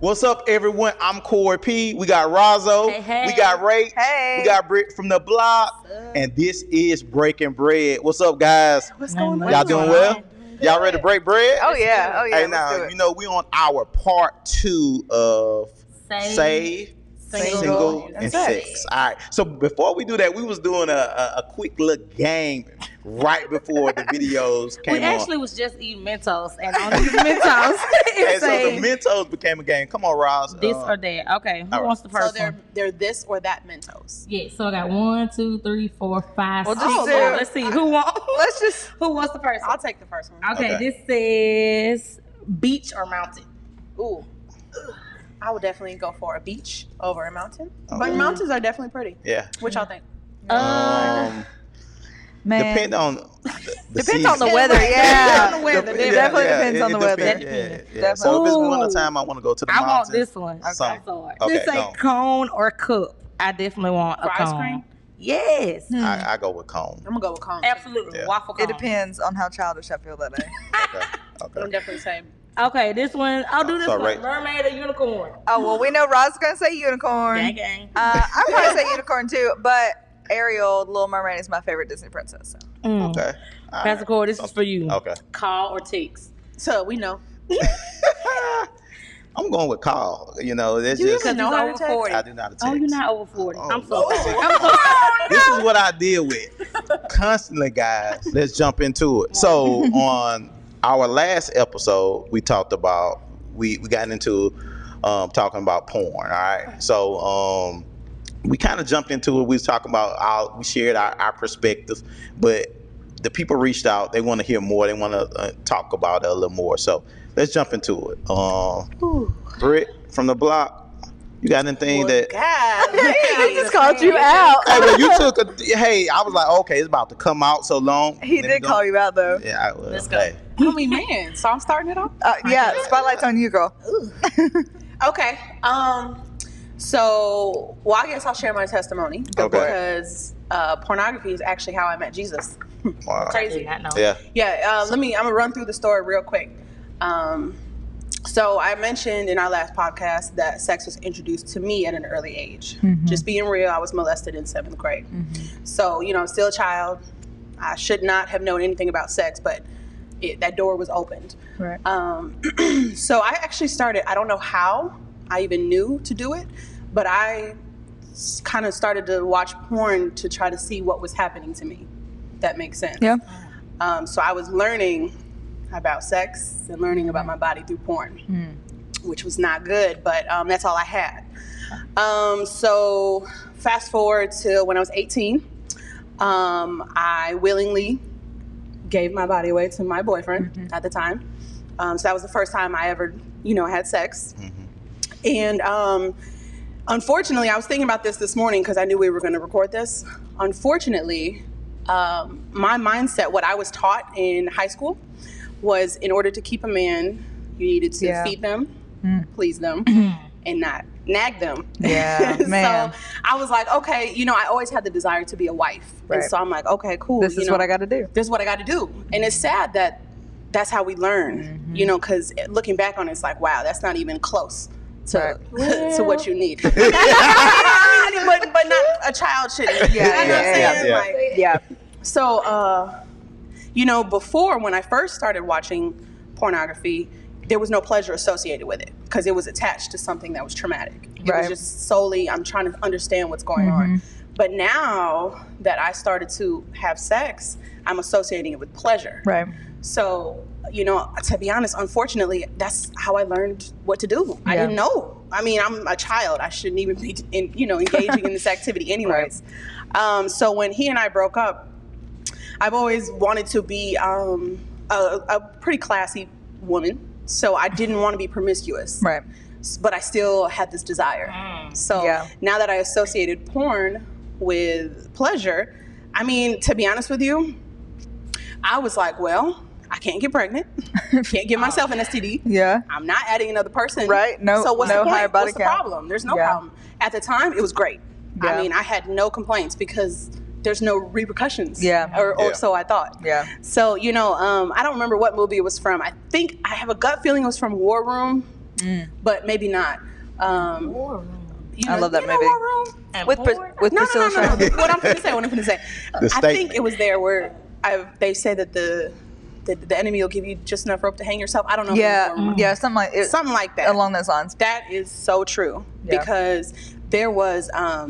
What's up, everyone? I'm Corey P. We got Razzo. Hey. We got Ray. Hey. We got Britt from the block. And this is Breaking Bread. What's up, guys? What's going on? Y'all doing well? Y'all ready to break bread? Oh yeah. Hey, now, we on our part 2 of Save, Single, and Sex. All right. So before we do that, we was doing a quick little game right before the videos came on. We actually was just eating Mentos, and on these Mentos, Hey, so the Mentos became a game. Come on, Roz. this or that. Okay, who wants the first one? They're this or that Mentos. Yeah, so I got 1, 2, 3, 4, 5, Well, 6. just do- Let's see who wants. Who wants the first one? I'll take the first one. Okay, this says beach or mountain. Ooh. I would definitely go for a beach over a mountain. But mountains are definitely pretty. Yeah. What y'all think? Man. Depend on Depends on the weather. Depends Yeah. on the weather. It definitely depends on the weather. Yeah. So if it's winter time, I want to go to the I mountains. want this one. Some- Okay, this say go. cone or cup. I definitely want a For ice cone. cream? Yes, I go with cone. I'm going to go with cone. absolutely. Yeah. Waffle cone. It depends on how childish I feel that day. Okay. I'm definitely saying. Okay, this one. I'll do this So, one. right. Mermaid or unicorn? Oh well, we know Rod's gonna say unicorn. Gang, gang. I probably say unicorn too, but Ariel, the Little Mermaid, is my favorite Disney princess. So. Okay. All Pastor right. Corey, this is for you. Okay. Call or text? So we know. I'm going with Carl. You know, that's You just. even know how to over text? 40. I do not text. Oh, you're not over 40. Oh, I'm so Lord. sorry. I'm so sorry. This is what I deal with constantly, guys. Let's jump into it. So on our last episode, we talked about we got into talking about porn. All right. So we kind of jumped into it. We was talking about we shared our perspective, but the people reached out. They want to hear more. They want to talk about it a little more. So let's jump into it. Britt from the block. You got anything that? God. I just called you out. Hey, well, you took I was like, okay, it's about to come out so long. He did call you out though. Yeah, Let's go. Hey. I mean, man. So I'm starting it off? Yeah, spotlight's on you, girl. Okay. So, well, I guess I'll share my testimony. Okay. Because pornography is actually how I met Jesus. Wow. I Crazy. did not know. Yeah. Yeah, I'm gonna run through the story real quick. So I mentioned in our last podcast that sex was introduced to me at an early age. Just being real, I was molested in 7th grade. So, I'm still a child. I should not have known anything about sex, but that door was opened. Right. So I actually started, I don't know how I even knew to do it, but I kind of started to watch porn to try to see what was happening to me. That makes sense. Yeah. So I was learning about sex and learning about my body through porn, which was not good, but that's all I had. So fast forward to when I was 18, I willingly gave my body away to my boyfriend at the time. So that was the first time I ever, had sex. And unfortunately, I was thinking about this morning because I knew we were going to record this. Unfortunately, my mindset, what I was taught in high school, was in order to keep a man, you needed to feed them, please them, and not nag them. Yeah, man. So I was like, okay, I always had the desire to be a wife. Right. And so I'm like, okay, cool. This is what I got to do. This is what I got to do. And it's sad that that's how we learn, because looking back on it, it's like, wow, that's not even close to to what you need. but not a child shouldn't. Yeah. So, before when I first started watching pornography, there was no pleasure associated with it because it was attached to something that was traumatic. It was just solely, I'm trying to understand what's going on. But now that I started to have sex, I'm associating it with pleasure. Right. So, to be honest, unfortunately, that's how I learned what to do. I didn't know. I mean, I'm a child. I shouldn't even be, engaging in this activity anyways. So when he and I broke up, I've always wanted to be a pretty classy woman. So I didn't want to be promiscuous. Right. But I still had this desire. So now that I associated porn with pleasure, I mean, to be honest with you, I was like, well, I can't get pregnant. Can't give myself an STD. Yeah. I'm not adding another person. Right. No. So what's no the point? higher body What's the count. problem? There's no problem. At the time, it was great. Yeah. I mean, I had no complaints because there's no repercussions. Yeah. Or so I thought. Yeah. So, I don't remember what movie it was from. I think I have a gut feeling it was from War Room. but maybe not. War room. I love that you know movie. War Room? And With porn? Priscilla No. Shirer. What I'm going to say. The I statement. think it was there where they say that the enemy will give you just enough rope to hang yourself. I don't know. If it was War Room. Yeah, something like it, Something like that. along those lines. That is so true Yeah. because there was, I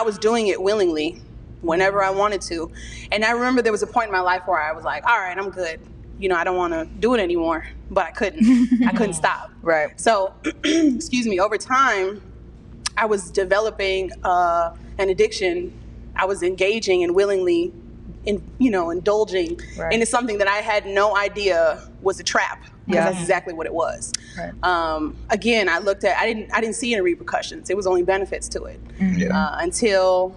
was doing it willingly whenever I wanted to. And I remember there was a point in my life where I was like, all right, I'm good. I don't want to do it anymore, but I couldn't. I couldn't stop. Right. So, excuse me, over time, I was developing an addiction. I was engaging and willingly indulging Right. into something that I had no idea was a trap. Because Yeah. that's exactly what it was. Right. Again, I didn't see any repercussions. It was only benefits to it. Yeah. Until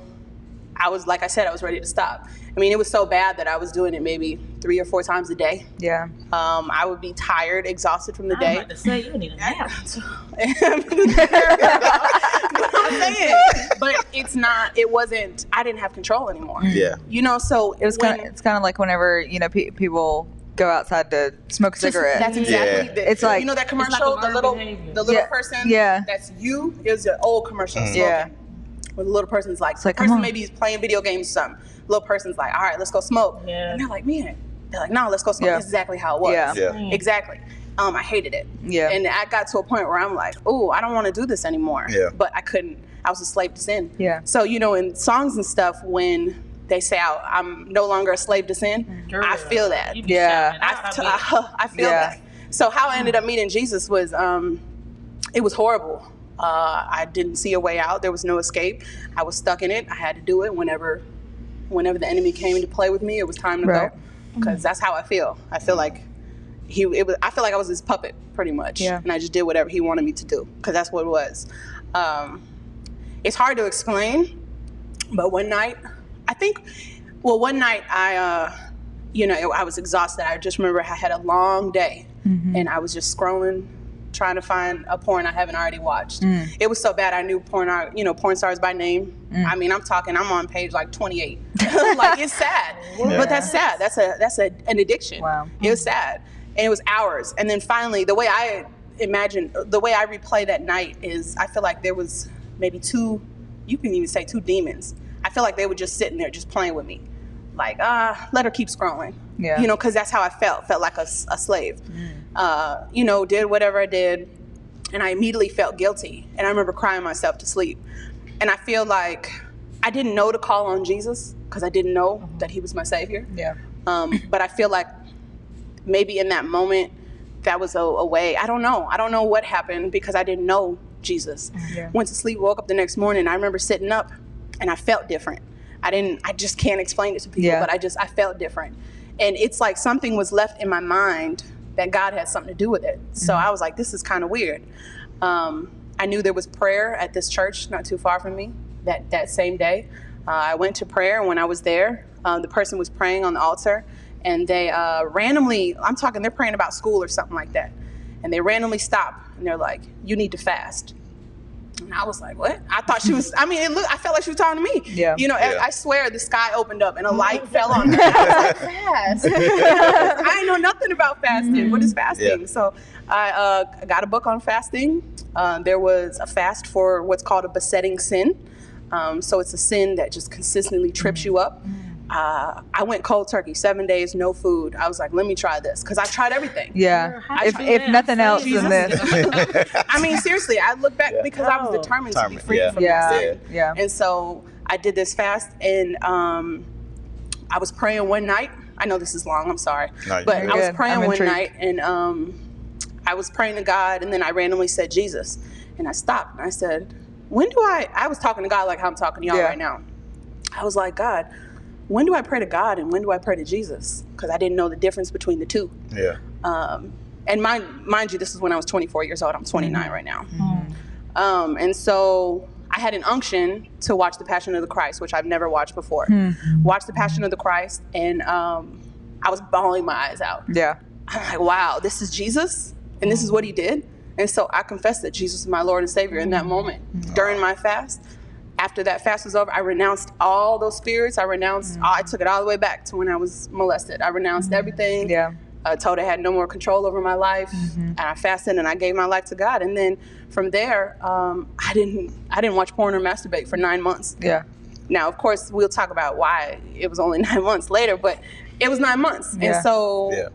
I was, like I said, I was ready to stop. I mean, it was so bad that I was doing it maybe 3 or 4 times a day. Yeah. I would be tired, exhausted from the I'm day. about to say, you need a nap. But I'm saying, but it wasn't, I didn't have control anymore. Yeah. So It was it's kind of like whenever people go outside to smoke a cigarette. That's exactly Yeah. the, It's like- that commercial, It's like a the little learned behavior. Yeah. person. Yeah. That's you. It was an old commercial. Slogan. Yeah. Where the little person's like, like, the come person on. maybe is playing video games or something. Little person's like, all right, let's go smoke. Yeah. And they're like, man. They're like, no, let's go smoke. Yeah. That's exactly how it was. Yeah. Yeah. Exactly. I hated it. Yeah. And I got to a point where I'm like, oh, I don't want to do this anymore. Yeah. But I couldn't. I was a slave to sin. Yeah. So, in songs and stuff, when they say I'm no longer a slave to sin, Girl, I feel that. you be Yeah. shouting it out, I feel Yeah. that. So how I ended up meeting Jesus was, it was horrible. I didn't see a way out. There was no escape. I was stuck in it. I had to do it whenever the enemy came to play with me. It was time to Right. go, because that's how I feel. I feel like I feel like I was his puppet pretty much, Yeah. and I just did whatever he wanted me to do because that's what it was. It's hard to explain, but one night I was exhausted. I just remember I had a long day, and I was just scrolling, trying to find a porn I haven't already watched. It was so bad I knew porn stars by name. I mean, I'm on page like 28. Like, it's sad, but that's sad. That's an addiction. Wow. It was sad, and it was hours. And then finally, the way I replay that night is, I feel like there was maybe 2, you can even say 2 demons. I feel like they were just sitting there, just playing with me. Like, let her keep scrolling. Yeah. Because that's how I felt like a slave. Did whatever I did, and I immediately felt guilty. And I remember crying myself to sleep. And I feel like I didn't know to call on Jesus because I didn't know that he was my savior. Yeah. But I feel like maybe in that moment, that was a way. I don't know. I don't know what happened because I didn't know Jesus. Yeah. Went to sleep, woke up the next morning. I remember sitting up, and I felt different. I just can't explain it to people, Yeah. but I felt different. And it's like something was left in my mind that God had something to do with it. So I was like, this is kind of weird. I knew there was prayer at this church not too far from me that same day. I went to prayer, and when I was there, the person was praying on the altar, and they randomly, they're praying about school or something like that. And they randomly stop, and they're like, you need to fast. And I was like, what? I thought she was, I felt like she was talking to me. Yeah. Yeah. I swear the sky opened up and a light fell on her. I was like, fast. I know nothing about fasting. What is fasting? Yeah. So I got a book on fasting. There was a fast for what's called a besetting sin. So it's a sin that just consistently trips you up. I went cold turkey, 7 days, no food. I was like, let me try this, because I tried everything. Yeah. How'd If you do that? nothing else Jesus. than this. I mean, seriously, I look back Yeah. because I was determined to be Determined, free yeah. from Yeah. that sin. Yeah. And so I did this fast, and I was praying one night. I know this is long, I'm sorry. No, But you're I was good. praying I'm one intrigued. night, and I was praying to God, and then I randomly said Jesus. And I stopped, and I said, I was talking to God like how I'm talking to y'all Yeah. right now. I was like, God, when do I pray to God and when do I pray to Jesus? Because I didn't know the difference between the two. Yeah. And mind you, this is when I was 24 years old. I'm 29 right now. And so I had an unction to watch The Passion of the Christ, which I've never watched before. Watched The Passion of the Christ, and I was bawling my eyes out. Yeah. I'm like, wow, this is Jesus, and this is what he did. And so I confessed that Jesus is my Lord and Savior in that moment during my fast. After that fast was over, I renounced all those spirits. I took it all the way back to when I was molested. I renounced everything. Yeah. told I had no more control over my life, and I fasted and I gave my life to God. And then from there, I didn't watch porn or masturbate for 9 months. Yeah. Now, of course, we'll talk about why it was only 9 months later, but it was 9 months. Yeah. And so Yeah.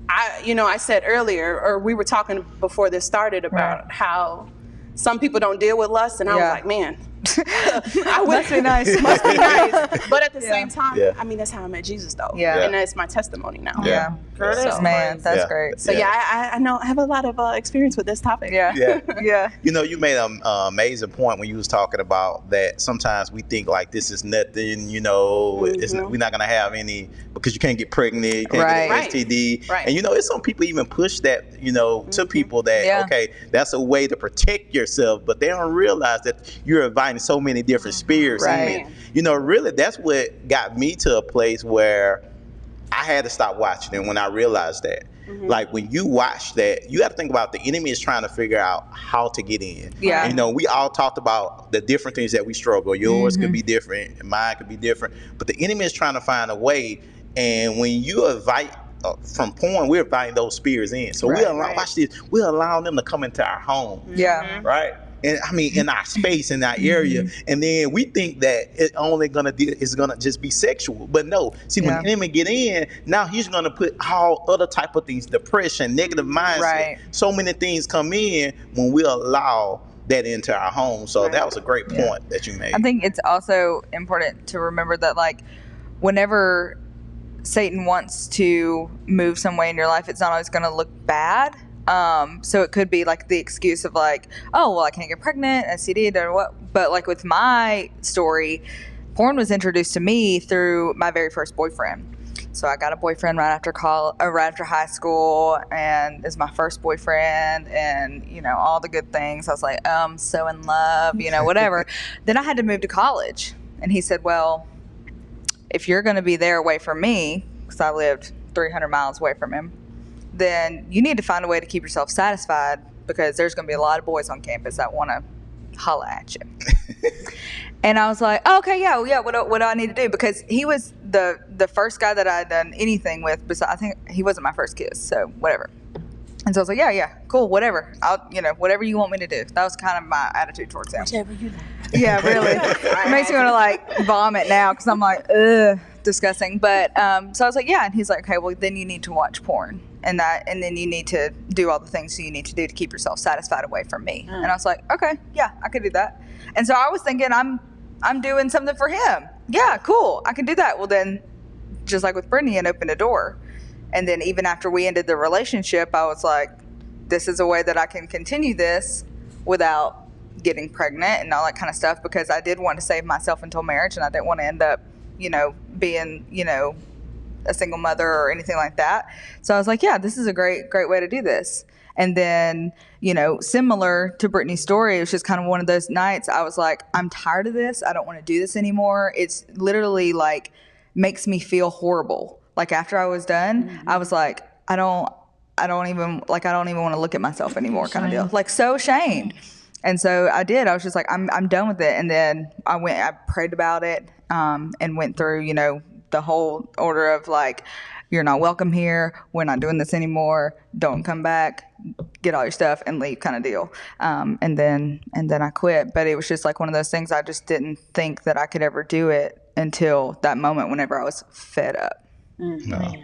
I said earlier, or we were talking before this started about how some people don't deal with lust, and I was like, man, Must be nice. must be nice. But at the same time, Yeah. I mean, that's how I met Jesus, though. Yeah. And that's my testimony now. Yeah. Girl, that's So- Man, that's Yeah. great. So yeah, I know I have a lot of experience with this topic. Yeah. Yeah. Yeah. You know, you made an amazing point when you was talking about that. Sometimes we think like this is nothing. You know, we're not gonna have any because you can't get pregnant, you can't get Right. an STD, Right. and you know, it's some people even push that. You know, to people that Yeah. okay, that's a way to protect yourself, but they don't realize that you're inviting so many different spirits Right. in. You know, really, that's what got me to a place where I had to stop watching it when I realized that. Like when you watch that, you got to think about the enemy is trying to figure out how to get in. Yeah. And, you know, we all talked about the different things that we struggle. Yours could be different, and mine could be different. But the enemy is trying to find a way. And when you invite from porn, we're inviting those spirits in. So Right, we allow, watch this, we're allowing them to come into our home. Yeah. Right? And I mean, in our space, in our area, and then we think that it's only it's gonna just be sexual, but no. See, when the enemy get in, now he's gonna put all other type of things, depression, negative mindset, Right. so many things come in when we allow that into our home. So that was a great point that you made. I think it's also important to remember that, like, whenever Satan wants to move some way in your life, it's not always going to look bad. So it could be like the excuse of like, oh, well, I can't get pregnant, STD, or what. But like with my story, porn was introduced to me through my very first boyfriend. So I got a boyfriend right after high school, and is my first boyfriend, and you know all the good things. I was like, I'm so in love, you know, whatever. Then I had to move to college, and he said, well, if you're going to be there away from me, because I lived 300 miles away from him, then you need to find a way to keep yourself satisfied, because there's going to be a lot of boys on campus that want to holla at you. And I was like, oh, okay, yeah, what do I need to do? Because he was the first guy that I had done anything with. Besides, I think he wasn't my first kiss, so whatever. And so I was like, yeah, cool, whatever. Whatever you want me to do. That was kind of my attitude towards him. Whichever you like. Yeah, really. It makes me want to like vomit now, because I'm like, ugh, disgusting. But so I was like, yeah, and he's like, okay, well then you need to watch porn, and then you need to do all the things you need to do to keep yourself satisfied away from me. And I was like, okay, yeah, I could do that. And so I was thinking, I'm doing something for him. Yeah, cool, I can do that. Well then, just like with Brittany, and opened a door. And then even after we ended the relationship, I was like, this is a way that I can continue this without getting pregnant and all that kind of stuff, because I did want to save myself until marriage, and I didn't want to end up, being, a single mother or anything like that. So I was like, yeah, this is a great way to do this. And then, similar to Brittany's story, it was just kind of one of those nights I was like, I'm tired of this. I don't want to do this anymore. It's literally like makes me feel horrible. Like after I was done, I was like, I don't even want to look at myself anymore, kind of deal. Like so ashamed. And so I did. I was just like, I'm done with it. And then I prayed about it, and went through, the whole order of like, you're not welcome here. We're not doing this anymore. Don't come back. Get all your stuff and leave, kind of deal. And then I quit. But it was just like one of those things. I just didn't think that I could ever do it until that moment whenever I was fed up. No.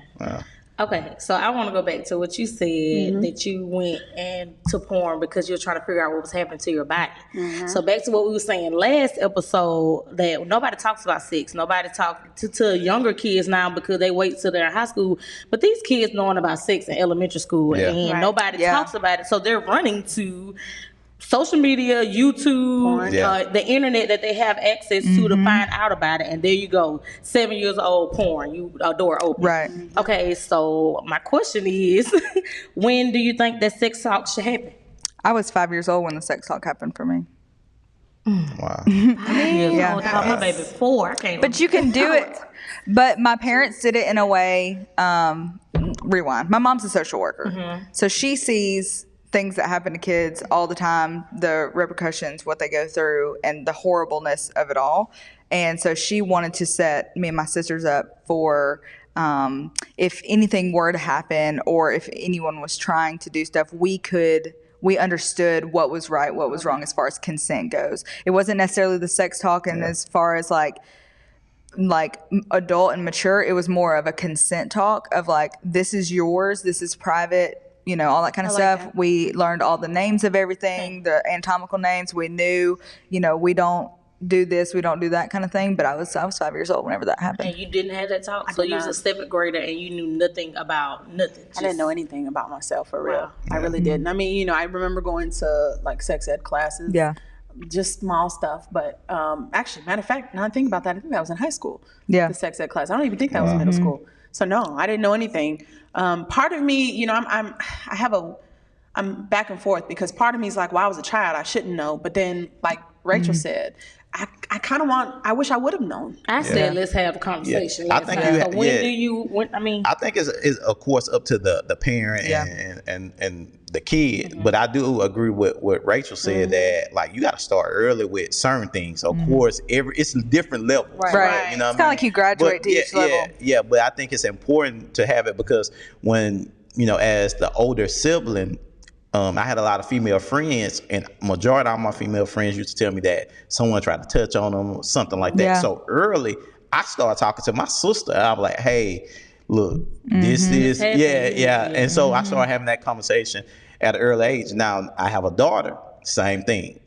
Okay, so I want to go back to what you said, that you went into porn because you're trying to figure out what was happening to your body. So back to what we were saying last episode, that nobody talks about sex. Nobody talks to younger kids now because they wait till they're in high school. But these kids knowing about sex in elementary school, and nobody talks about it. So they're running to social media, YouTube, the internet that they have access to find out about it. And there you go, 7 years old, porn, a door open. Right. Okay, so my question is, when do you think that sex talk should happen? I was 5 years old when the sex talk happened for me. Wow. Yeah. My baby 4. I can't. But you can do it. But my parents did it in a way, rewind. My mom's a social worker. So she sees things that happen to kids all the time, the repercussions, what they go through, and the horribleness of it all. And so she wanted to set me and my sisters up for if anything were to happen, or if anyone was trying to do stuff, we understood what was right, what was wrong as far as consent goes. It wasn't necessarily the sex talk, and as far as like adult and mature, it was more of a consent talk of like, this is yours, this is private, all that kind of stuff. That. We learned all the names of everything, the anatomical names. We knew, we don't do this, we don't do that kind of thing. But I was 5 years old whenever that happened. And you didn't have that talk? So you was a 7th grader and you knew nothing about nothing? I didn't know anything about myself, for real. I really didn't. I mean, I remember going to like sex ed classes. Yeah. Just small stuff. But actually, matter of fact, now I think about that, I think that was in high school. Yeah. The sex ed class. I don't even think that was middle school. So no, I didn't know anything. Part of me, I'm back and forth, because part of me is like, well, I was a child, I shouldn't know. But then, like Rachel said, I wish I would have known. I said, let's have a conversation. I think I think it's of course up to the parent and the kid, but I do agree with what Rachel said, that like you got to start early with certain things. Of course, it's different levels, right? It's kind of like you graduate to each level. Yeah, but I think it's important to have it, because when as the older sibling, I had a lot of female friends, and majority of my female friends used to tell me that someone tried to touch on them or something like that. Yeah. So early, I started talking to my sister. I'm like, hey, look, this is, And so I started having that conversation at an early age. Now I have a daughter, same thing.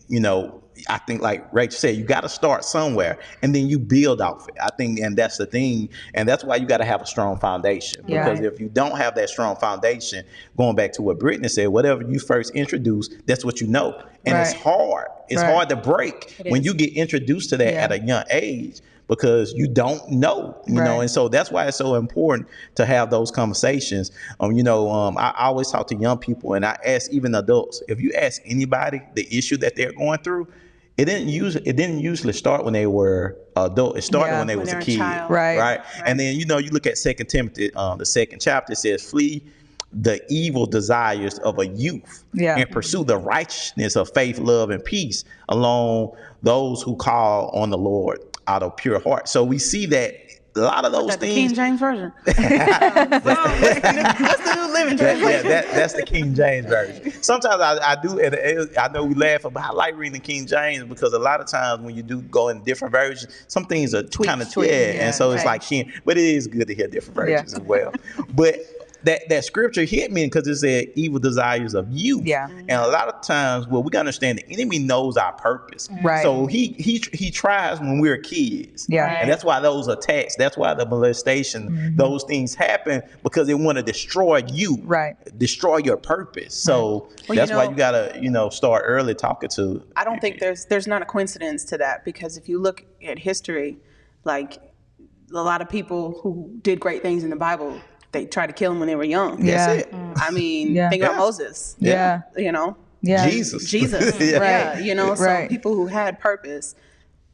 I think, like Rachel said, you got to start somewhere, and then you build off it. I think, and that's the thing, and that's why you got to have a strong foundation. Because if you don't have that strong foundation, going back to what Brittany said, whatever you first introduce, that's what you know, and it's hard. It's hard to break when you get introduced to that at a young age, because you don't know, know, and so that's why it's so important to have those conversations. I always talk to young people, and I ask even adults, if you ask anybody the issue that they're going through, it didn't usually start when they were adult. It started when they was a kid, right? And then you look at 2 Timothy, the 2nd chapter, it says, flee the evil desires of a youth, and pursue the righteousness of faith, love, and peace along those who call on the Lord out of pure heart. So we see that a lot of those things. The King James version. That's the New Living Translation. That's the King James version. Sometimes I do, and I know we laugh about. I like reading the King James, because a lot of times when you do go in different versions, some things are kind of and so it's like King. But it is good to hear different versions as well. But that scripture hit me, because it said evil desires of youth. Yeah. And a lot of times, we got to understand, the enemy knows our purpose. Right. So he tries when we're kids. Yeah. And that's why those attacks, that's why the molestation, those things happen, because they want to destroy you. Right. Destroy your purpose. So that's why you got to, start early talking to. I don't think there's not a coincidence to that, because if you look at history, like a lot of people who did great things in the Bible, they tried to kill him when they were young. Yeah. That's it. I mean, think about Moses. Yeah. Yeah. Jesus. Yeah. So people who had purpose,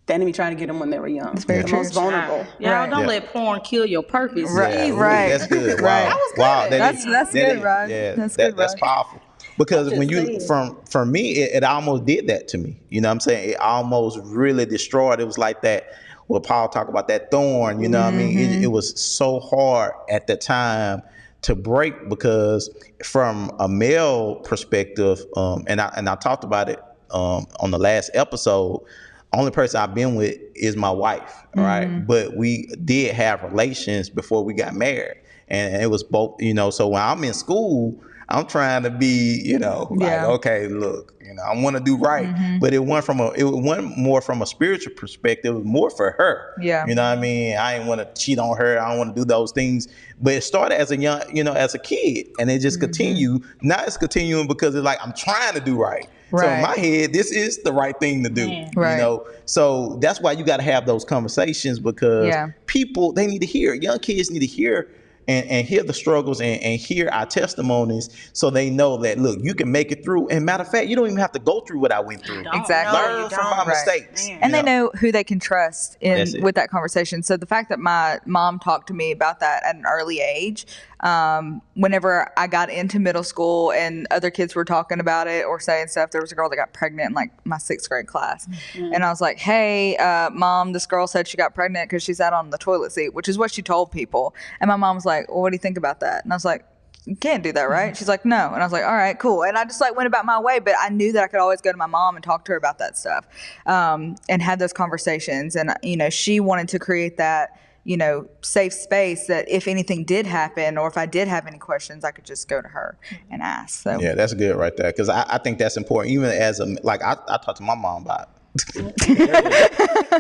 the enemy tried to get them when they were young. It's the most vulnerable. Y'all don't let porn kill your purpose. Right. That's good. Wow. That was good. Wow. That's good, Rod. Yeah. That's powerful. Because when you, for me, it almost did that to me. You know what I'm saying? It almost really destroyed. It was like that. Well, Paul talked about that thorn, what I mean? It was so hard at the time to break, because from a male perspective, and I talked about it on the last episode, only person I've been with is my wife, right? But we did have relations before we got married, and it was both, so when I'm in school, I'm trying to be, like, okay, look, I want to do right. But it went more from a spiritual perspective. It was more for her. Yeah. You know what I mean? I didn't want to cheat on her. I don't want to do those things. But it started as a young, as a kid, and it just continued. Now it's continuing because it's like, I'm trying to do right. So in my head, this is the right thing to do. Right. So that's why you got to have those conversations, because people, they need to hear. Young kids need to hear and hear the struggles and hear our testimonies so they know that, look, you can make it through. And matter of fact, you don't even have to go through what I went through. Exactly. Learn from my mistakes. And they know who they can trust with that conversation. So the fact that my mom talked to me about that at an early age, whenever I got into middle school and other kids were talking about it or saying stuff, there was a girl that got pregnant in like my 6th grade class. And I was like, hey, Mom, this girl said she got pregnant because she sat on the toilet seat, which is what she told people. And my mom was like, well, what do you think about that? And I was like, you can't do that, right? She's like, no. And I was like, all right, cool. And I just like went about my way, but I knew that I could always go to my mom and talk to her about that stuff, and have those conversations. And, she wanted to create that, safe space that if anything did happen or if I did have any questions, I could just go to her and ask. So yeah, that's good right there. Cause I think that's important. Even as I talked to my mom about it.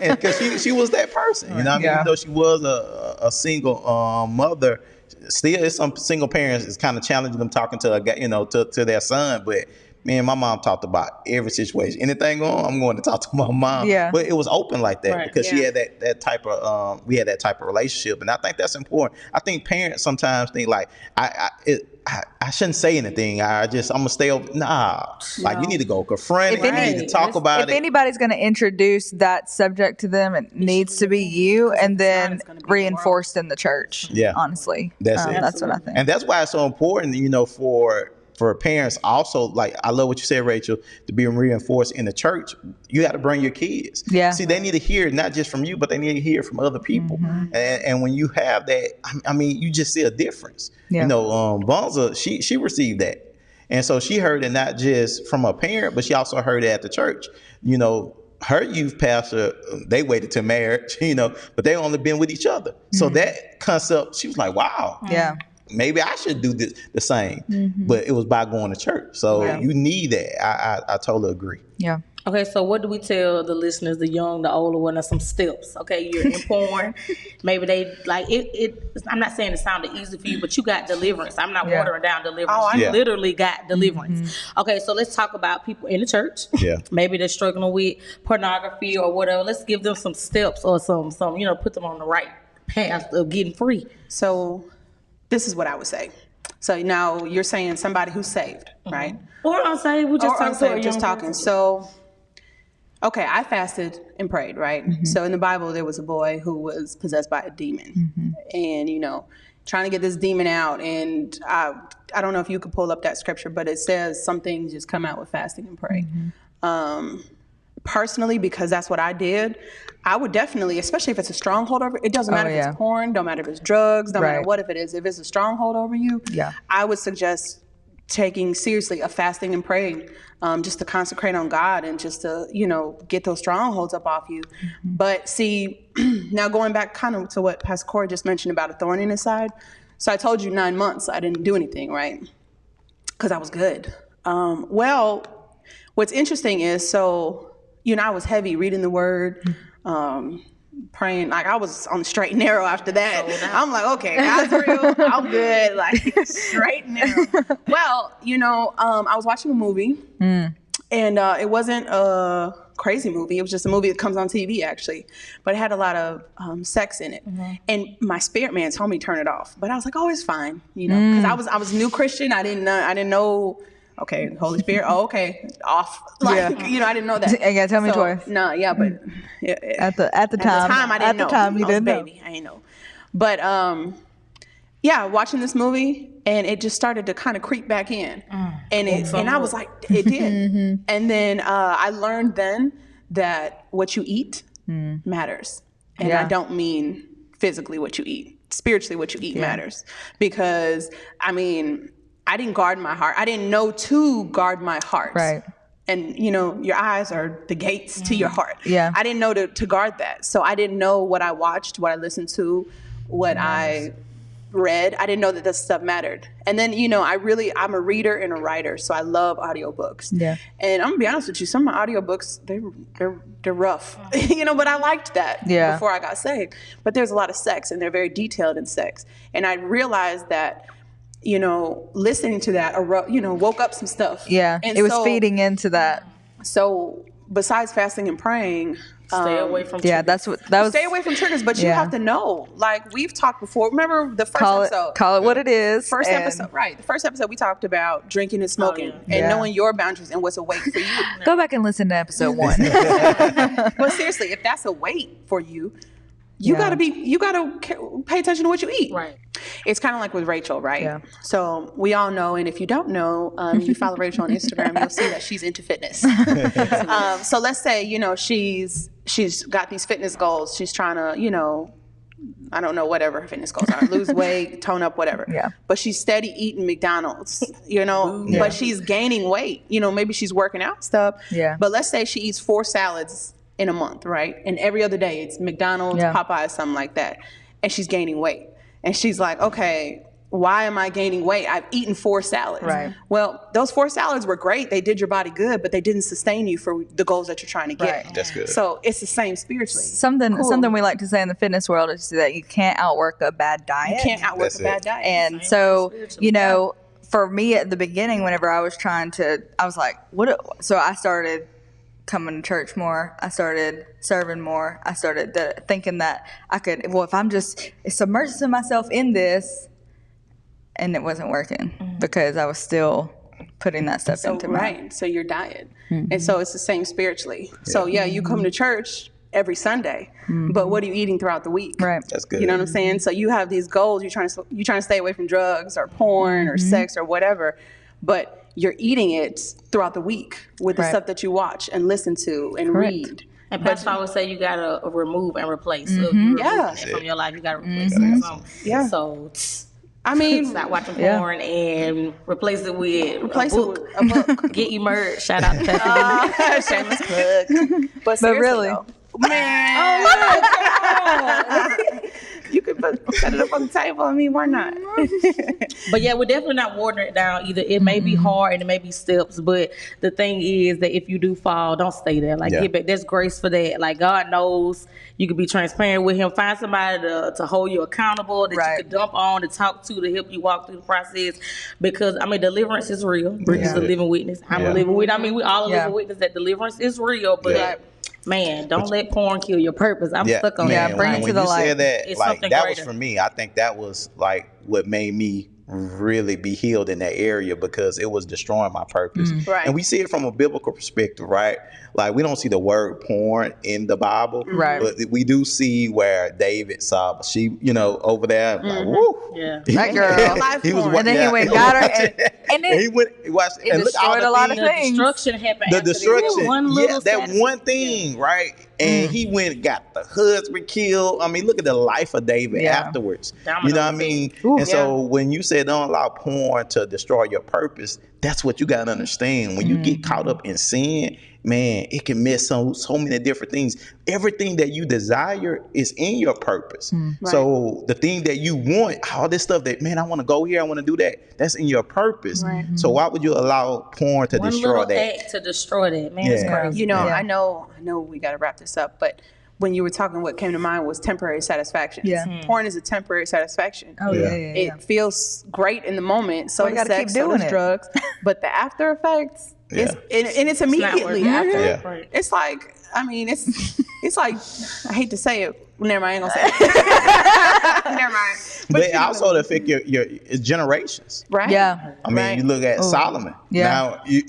And because she was that person, even though she was a single mother, still some single parents is kind of challenging them talking to a guy, to their son. But me and my mom talked about every situation. Anything on, I'm going to talk to my mom. Yeah. But it was open like that because she had that type of we had that type of relationship, and I think that's important. I think parents sometimes think like I shouldn't say anything. I'm gonna stay over. Like you need to go confront it. You need to talk about it. If anybody's going to introduce that subject to them, it needs to be you, and then reinforced in the church. Yeah, honestly, that's what I think. And that's why it's so important, for parents also. Like I love what you said, Rachel, to be reinforced in the church. You got to bring your kids. Yeah. See, they need to hear it not just from you, but they need to hear it from other people. And when you have that, you just see a difference. Yeah. Bonza, she received that. And so she heard it not just from a parent, but she also heard it at the church. Her youth pastor, they waited to marriage, but they only been with each other. So that concept, she was like, wow. Yeah. Maybe I should do this the same. But it was by going to church. So you need that. I totally agree. Yeah. Okay, so what do we tell the listeners, the young, the older one, some steps? Okay, you're in porn. Maybe they like it. I'm not saying it sounded easy for you, but you got deliverance. I'm not watering down deliverance. You literally got deliverance. Okay, so let's talk about people in the church. Yeah. Maybe they're struggling with pornography or whatever. Let's give them some steps or some put them on the right path of getting free. So this is what I would say. So now you're saying somebody who's saved, right? Or unsaved. We're just talking. So, okay, I fasted and prayed, right? So in the Bible, there was a boy who was possessed by a demon, and trying to get this demon out. And I don't know if you could pull up that scripture, but it says some things just come out with fasting and praying. Personally, because that's what I did, I would definitely, especially if it's a stronghold over, it doesn't matter if it's porn, don't matter if it's drugs, don't matter what if it is. If it's a stronghold over you, I would suggest taking seriously a fasting and praying, just to consecrate on God and just to, get those strongholds up off you. But see, now going back kind of to what Pastor Corey just mentioned about a thorn in his side. So I told you 9 months I didn't do anything, right? Because I was good. Well, what's interesting is, I was heavy reading the word, praying. Like I was on the straight and narrow after that. I'm like, okay, God's real. I'm good. Like straight and narrow. Well, I was watching a movie and it wasn't a crazy movie. It was just a movie that comes on TV actually, but it had a lot of sex in it. And my spirit man told me to turn it off, but I was like, oh, it's fine. Because I was a new Christian. I didn't know. Okay, Holy Spirit. Oh, okay, off. I didn't know that. Yeah, tell me twice. No, but at the time, I didn't know. At the time, you didn't know. Baby, I didn't know. But watching this movie, and it just started to kind of creep back in, and I was like, it did. And then I learned then that what you eat matters, and I don't mean physically what you eat, spiritually what you eat matters, because I didn't guard my heart. I didn't know to guard my heart. Right. And, your eyes are the gates to your heart. Yeah. I didn't know to guard that. So I didn't know what I watched, what I listened to, what I read. I didn't know that this stuff mattered. And then, I'm a reader and a writer, so I love audiobooks. Yeah. And I'm going to be honest with you, some of my audiobooks, they're rough. But I liked that before I got saved. But there's a lot of sex, and they're very detailed in sex. And I realized that listening to that, woke up some stuff. Yeah, and it was feeding into that. So besides fasting and praying, Stay away from Yeah, triggers. that was. Stay away from triggers, but you Yeah. have to know. Like we've talked before. Remember the first episode? Call it what it is. First and episode, right? The first episode we talked about drinking and smoking and Yeah. knowing your boundaries and what's a weight for you. Go back and listen to episode 1. But seriously, if that's a weight for you, you gotta pay attention to what you eat. Right. It's kind of like with Rachel, right? Yeah. So we all know, and if you don't know, if you follow Rachel on Instagram, you'll see that she's into fitness. So let's say she's got these fitness goals. She's trying to, I don't know, whatever her fitness goals are, lose weight, tone up, whatever. Yeah. But she's steady eating McDonald's, but she's gaining weight. Maybe she's working out stuff. Yeah. But let's say she eats 4 salads in a month, right? And every other day it's McDonald's, Yeah. Popeyes, something like that. And she's gaining weight. And she's like, okay, why am I gaining weight? I've eaten 4 salads. Right. Well, those 4 salads were great. They did your body good, but they didn't sustain you for the goals that you're trying to get. Right. That's good. So it's the same spiritually. Something we like to say in the fitness world is that you can't outwork a bad diet. You can't outwork That's a bad it. diet. And Same so, spiritually. for me at the beginning, whenever I was I was like, so I started coming to church more. I started serving more. I started thinking that I could, if I'm just submerging myself in this, and it wasn't working because I was still putting that stuff into my. Right. So your diet. And so it's the same spiritually. So yeah, you come to church every Sunday, but what are you eating throughout the week? Right. That's good. You know what I'm saying? So you have these goals. You're trying to stay away from drugs or porn or sex or whatever, but you're eating it throughout the week with the Right. stuff that you watch and listen to and read. And Pastor always say you gotta remove and replace. So Yeah. from your life, you gotta replace it. So, Yeah. So I mean, stop watching Yeah. porn and replace it with replace a it book. with a book. Get emerged. Shout out to Pastor. Shameless plug. But seriously, really- though, man, you could set it up on the table. I mean, why not? But yeah, we're definitely not watering it down either. It may be hard and it may be steps, but the thing is that if you do fall, don't stay there. Like, Yeah. get back. There's grace for that. Like, God knows you can be transparent with Him. Find somebody to hold you accountable, that Right. you can dump on, to talk to help you walk through the process. Because, deliverance is real. Brittany's Yeah. a living witness. I'm Yeah. a living witness. We all a Yeah. living witness that deliverance is real. But, Yeah. man, don't let porn kill your purpose. I'm stuck on Yeah, that. bring it when to the you light. said that, It's like something that was greater. for me. I think that was like what made me really be healed in that area because it was destroying my purpose. Right. And we see it from a biblical perspective, right? Like we don't see the word porn in the Bible, Right. but we do see where David saw she, over there, like, woo. Yeah. That girl. Live He was porn. And then he went and got her, and he it, went watched it and look all destroyed the a lot of things- The things. destruction happened. the after that destruction, one little that satisfaction. one thing, right? And he went and got the husband killed. Look at the life of David Yeah. afterwards. Domino You know what I mean? Ooh. And so when you say don't allow porn to destroy your purpose, that's what you got to understand. When you get caught up in sin, man, it can miss so many different things. Everything that you desire is in your purpose. So the thing that you want, all this stuff that, man, I want to go here, I want to do that, that's in your purpose. Right. So why would you allow porn to One destroy little that? act to destroy that. Man, it's Yeah. crazy. Yeah. I know we got to wrap this up, but when you were talking, what came to mind was temporary satisfaction. Yeah. Porn is a temporary satisfaction. oh yeah, yeah, yeah. It feels great in the moment. So Well, you does gotta keep sex, so doing does it. drugs. But the after effects, Yeah. and it's immediately working. after. Yeah. Right. It's like, it's like, I hate to say it. Never mind, I ain't gonna say it. Never mind. But you know, also to affect your it's generations. right? Yeah. Right. You look at Solomon. Yeah. Now, you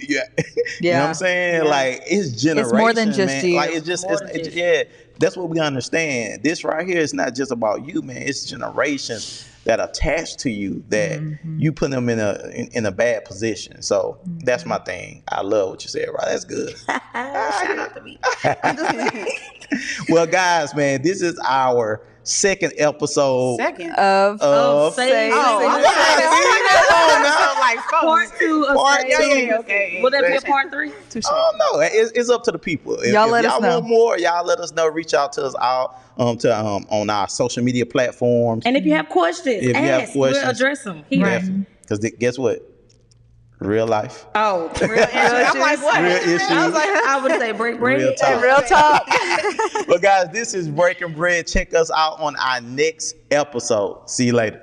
know what I'm saying? Yeah. Like it's generations. more than just man. you. Like it's just, More than just you. yeah. That's what we understand. This right here is not just about you, man. It's generations that attach to you that you put them in a bad position. So that's my thing. I love what you said, right? That's good. Shout out to me. Well, guys, man, this is our second episode Second. of Say- Part two of Part Say- two. Okay. Will that be a part 3? Oh no, it's up to the people. If Y'all let us know. want more, y'all let us know. Reach out to us out on our social media platforms. And if you have questions, If you ask. have questions. We'll address them. Here. Because guess what? Real life, Oh, Real issues. I'm like, what? real issues, I would say break bread. real talk. Real talk. But guys, this is Breaking Bread. Check us out on our next episode. See you later.